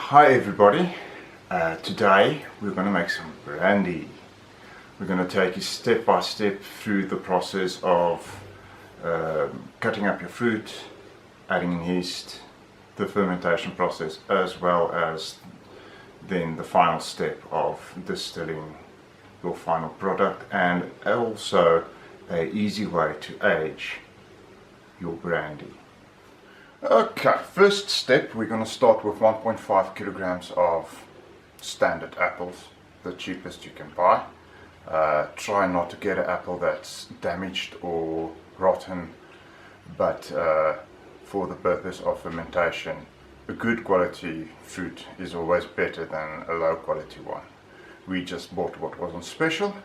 Hi everybody, today we're going to make some brandy. We're going to take you step by step through the process of cutting up your fruit, adding in yeast, the fermentation process, as well as then the final step of distilling your final product, and also an easy way to age your brandy. Okay, first step, we're going to start with 1.5 kilograms of standard apples, the cheapest you can buy. Try not to get an apple that's damaged or rotten, but for the purpose of fermentation, a good quality fruit is always better than a low quality one. We just bought what was on special,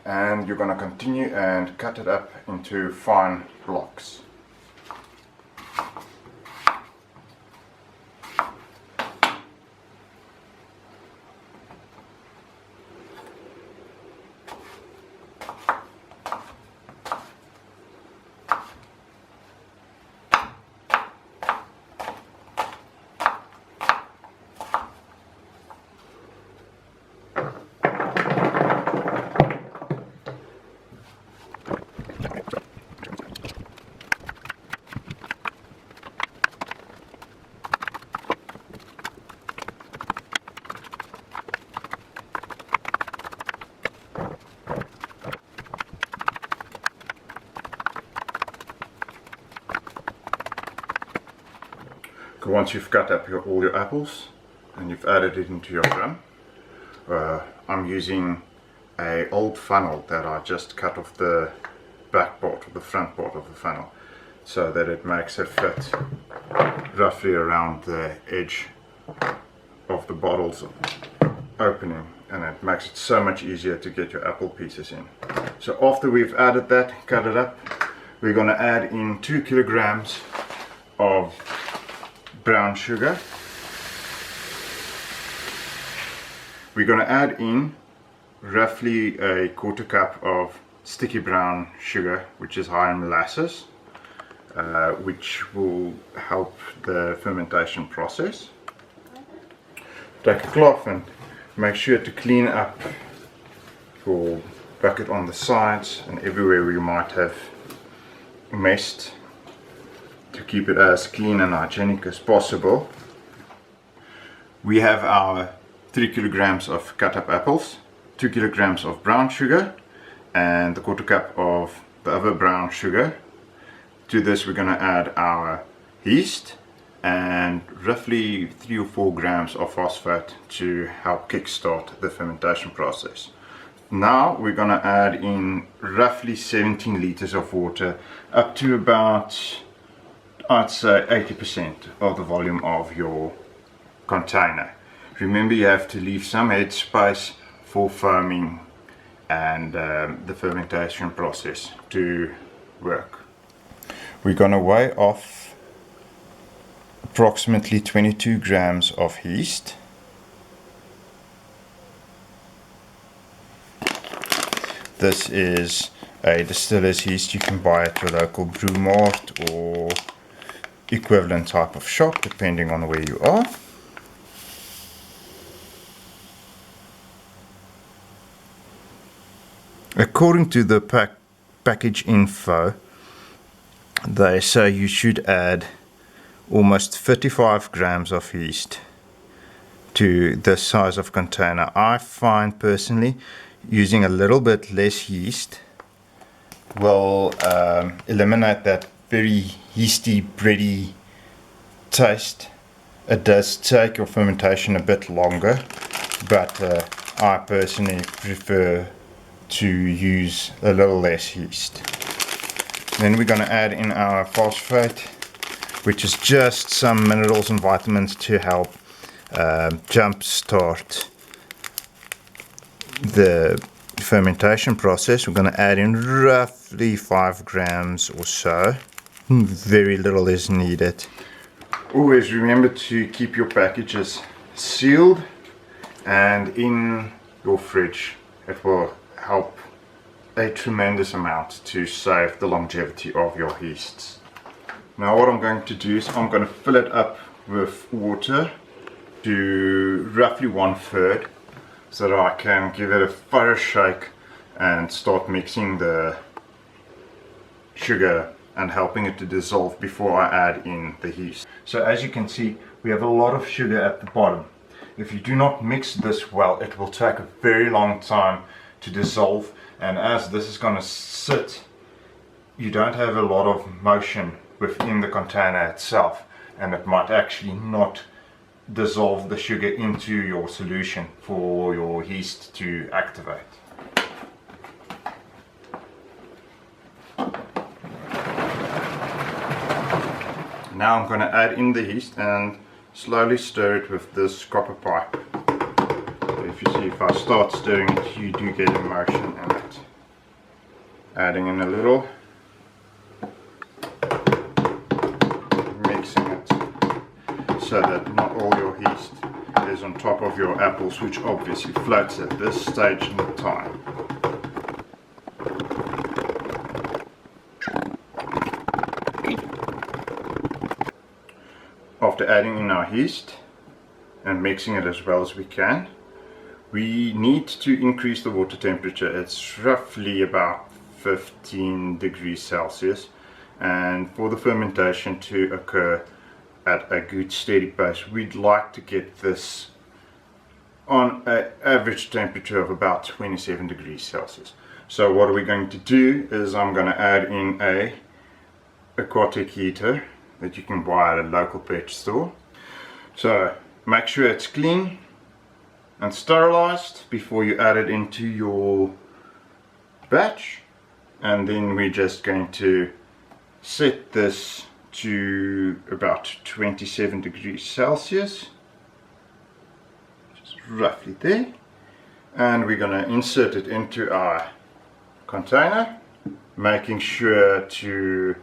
and you're going to continue and cut it up into fine blocks. Once you've cut up all your apples and you've added it into your drum, I'm using an old funnel that I just cut off the back part or the front part of the funnel, so that it makes it fit roughly around the edge of the bottle's opening, and it makes it so much easier to get your apple pieces in. So after we've added that, cut it up, we're going to add in 2 kilograms of brown sugar. We're going to add in roughly a quarter cup of sticky brown sugar, which is high in molasses, which will help the fermentation process. Take a cloth and make sure to clean up your bucket on the sides and everywhere where you might have messed, to keep it as clean and hygienic as possible. We have our 3 kilograms of cut up apples, 2 kilograms of brown sugar, and a quarter cup of the other brown sugar. To this we're going to add our yeast and roughly 3 or 4 grams of phosphate to help kickstart the fermentation process. Now we're going to add in roughly 17 liters of water, up to about, I'd say, 80% of the volume of your container. Remember, you have to leave some head space for foaming and the fermentation process to work. We're going to weigh off approximately 22 grams of yeast. This is a distiller's yeast. You can buy at your local brew mart or equivalent type of shop, depending on where you are. According to the package info, they say you should add almost 35 grams of yeast to this size of container. I find personally using a little bit less yeast will eliminate that very yeasty, bready taste. It does take your fermentation a bit longer, but I personally prefer to use a little less yeast. Then we're going to add in our phosphate, which is just some minerals and vitamins to help jumpstart the fermentation process. We're going to add in roughly 5 grams or so. Very little is needed. Always remember to keep your packages sealed and in your fridge. It will help a tremendous amount to save the longevity of your yeasts. Now what I'm going to do is I'm going to fill it up with water to roughly 1/3 so that I can give it a thorough shake and start mixing the sugar and helping it to dissolve before I add in the yeast. So as you can see, we have a lot of sugar at the bottom. If you do not mix this well, it will take a very long time to dissolve, and as this is going to sit, you don't have a lot of motion within the container itself, and it might actually not dissolve the sugar into your solution for your yeast to activate. Now I'm going to add in the yeast and slowly stir it with this copper pipe. So if you see, if I start stirring it, you do get a motion in it. Adding in a little, mixing it so that not all your yeast is on top of your apples, which obviously floats at this stage in the time. After adding in our yeast and mixing it as well as we can, we need to increase the water temperature. It's roughly about 15 degrees Celsius, and for the fermentation to occur at a good steady pace, we'd like to get this on an average temperature of about 27 degrees Celsius. So what are we going to do is I'm going to add in a aquatic heater that you can buy at a local pet store. So make sure it's clean and sterilized before you add it into your batch, and then we're just going to set this to about 27 degrees Celsius, just roughly there, and we're going to insert it into our container, making sure to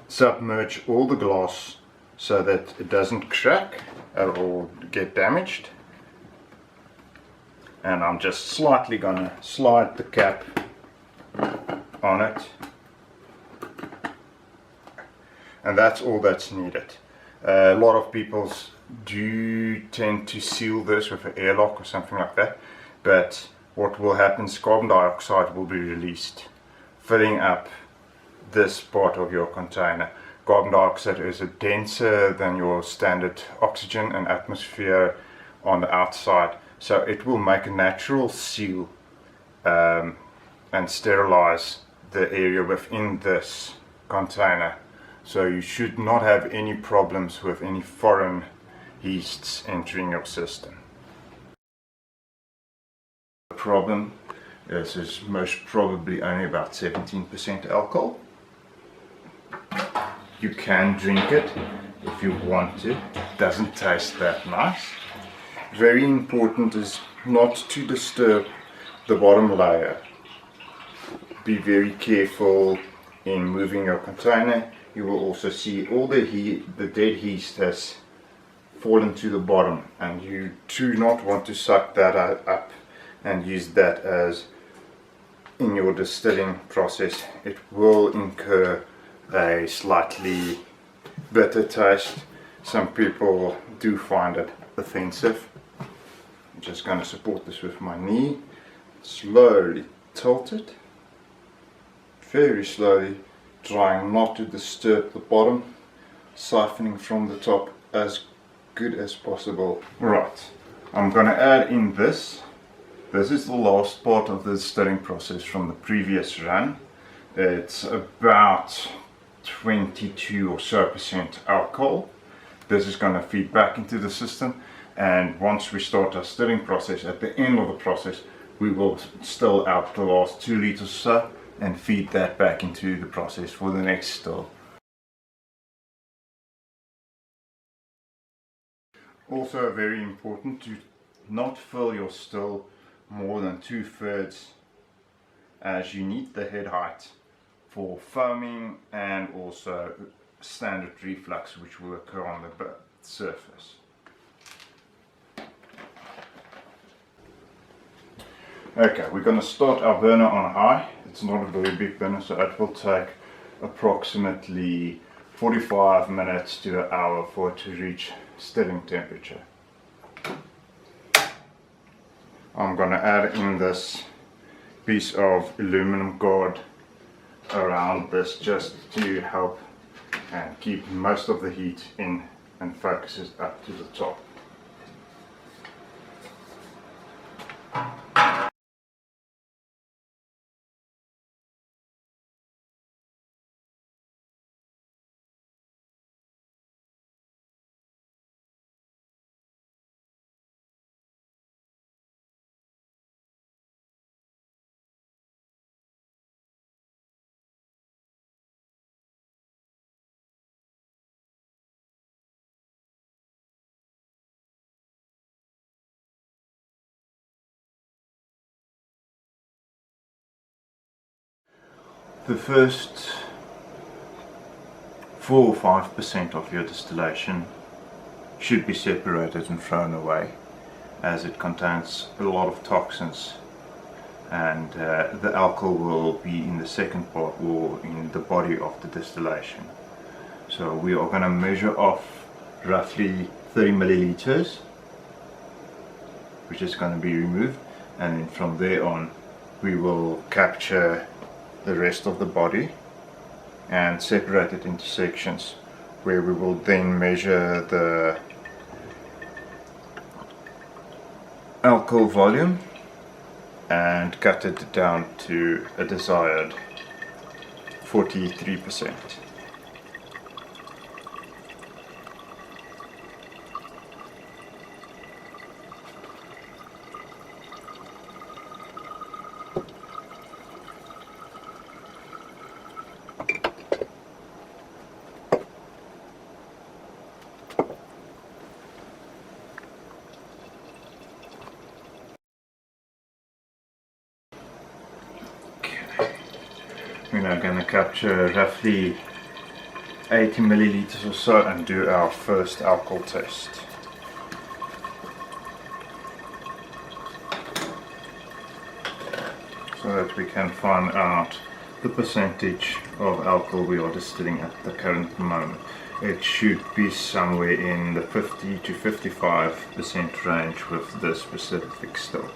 submerge all the glass so that it doesn't crack or get damaged. And I'm just slightly gonna slide the cap on it, and that's all that's needed. A lot of people do tend to seal this with an airlock or something like that, but what will happen is carbon dioxide will be released, filling up this part of your container. Carbon dioxide is denser than your standard oxygen and atmosphere on the outside, so it will make a natural seal and sterilize the area within this container. So you should not have any problems with any foreign yeasts entering your system. The problem is most probably only about 17% alcohol. You can drink it if you want to. It doesn't taste that nice. Very important is not to disturb the bottom layer. Be very careful in moving your container. You will also see all the dead yeast has fallen to the bottom, and you do not want to suck that up and use that as in your distilling process. It will incur a slightly bitter taste. Some people do find it offensive. I'm just going to support this with my knee. Slowly tilt it, very slowly, trying not to disturb the bottom, siphoning from the top as good as possible. Right, I'm going to add in this. This is the last part of the distilling process from the previous run. It's about 22 or so % alcohol. This is going to feed back into the system, and once we start our stirring process, at the end of the process we will still out the last 2 liters or so and feed that back into the process for the next still. Also very important to not fill your still more than 2/3, as you need the head height for foaming and also standard reflux which will occur on the surface. Okay, we're going to start our burner on high. It's not a very big burner, so it will take approximately 45 minutes to an hour for it to reach stilling temperature. I'm going to add in this piece of aluminum guard around this just to help and keep most of the heat in and focus it up to the top. The first 4 or 5% of your distillation should be separated and thrown away, as it contains a lot of toxins, and the alcohol will be in the second part or in the body of the distillation. So we are going to measure off roughly 30 milliliters, which is going to be removed, and then from there on we will capture the rest of the body and separate it into sections, where we will then measure the alcohol volume and cut it down to a desired 43%. We're now going to capture roughly 80 milliliters or so and do our first alcohol test. So that we can find out the percentage of alcohol we are distilling at the current moment. It should be somewhere in the 50 to 55% range with this specific still.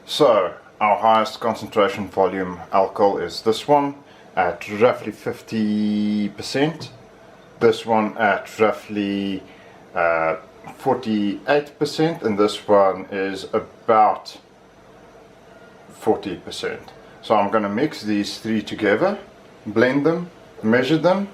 So our highest concentration volume alcohol is this one at roughly 50%, this one at roughly 48%, and this one is about 40%. So I'm going to mix these three together, blend them, measure them,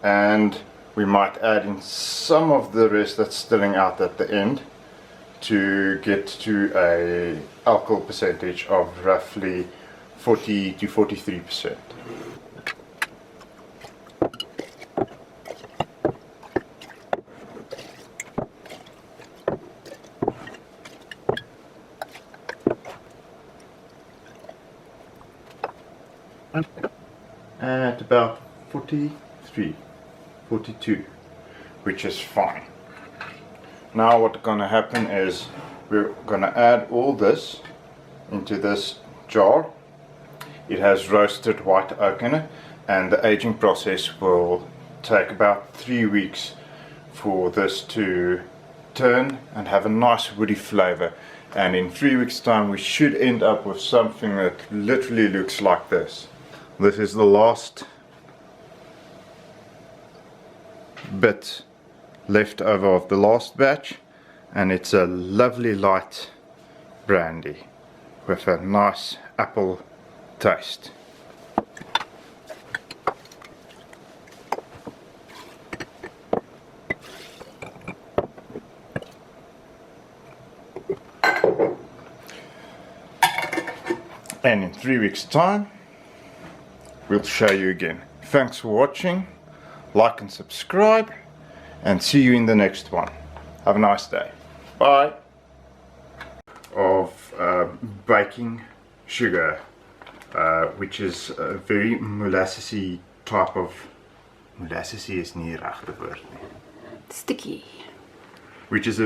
and we might add in some of the rest that's stilling out at the end to get to a alcohol percentage of roughly 40 to 43%. At about 43, 42, which is fine. Now what's going to happen is we're going to add all this into this jar. It has roasted white oak in it, and the aging process will take about 3 weeks for this to turn and have a nice woody flavor. And in 3 weeks time we should end up with something that literally looks like this. This is the last bit left over of the last batch, and it's a lovely light brandy with a nice apple taste. And in 3 weeks time we'll show you again. Thanks for watching, like and subscribe, and see you in the next one. Have a nice day. Bye. Of baking sugar, which is a very molassesy type of Molasses is nie die regte woord nie. Sticky. Which is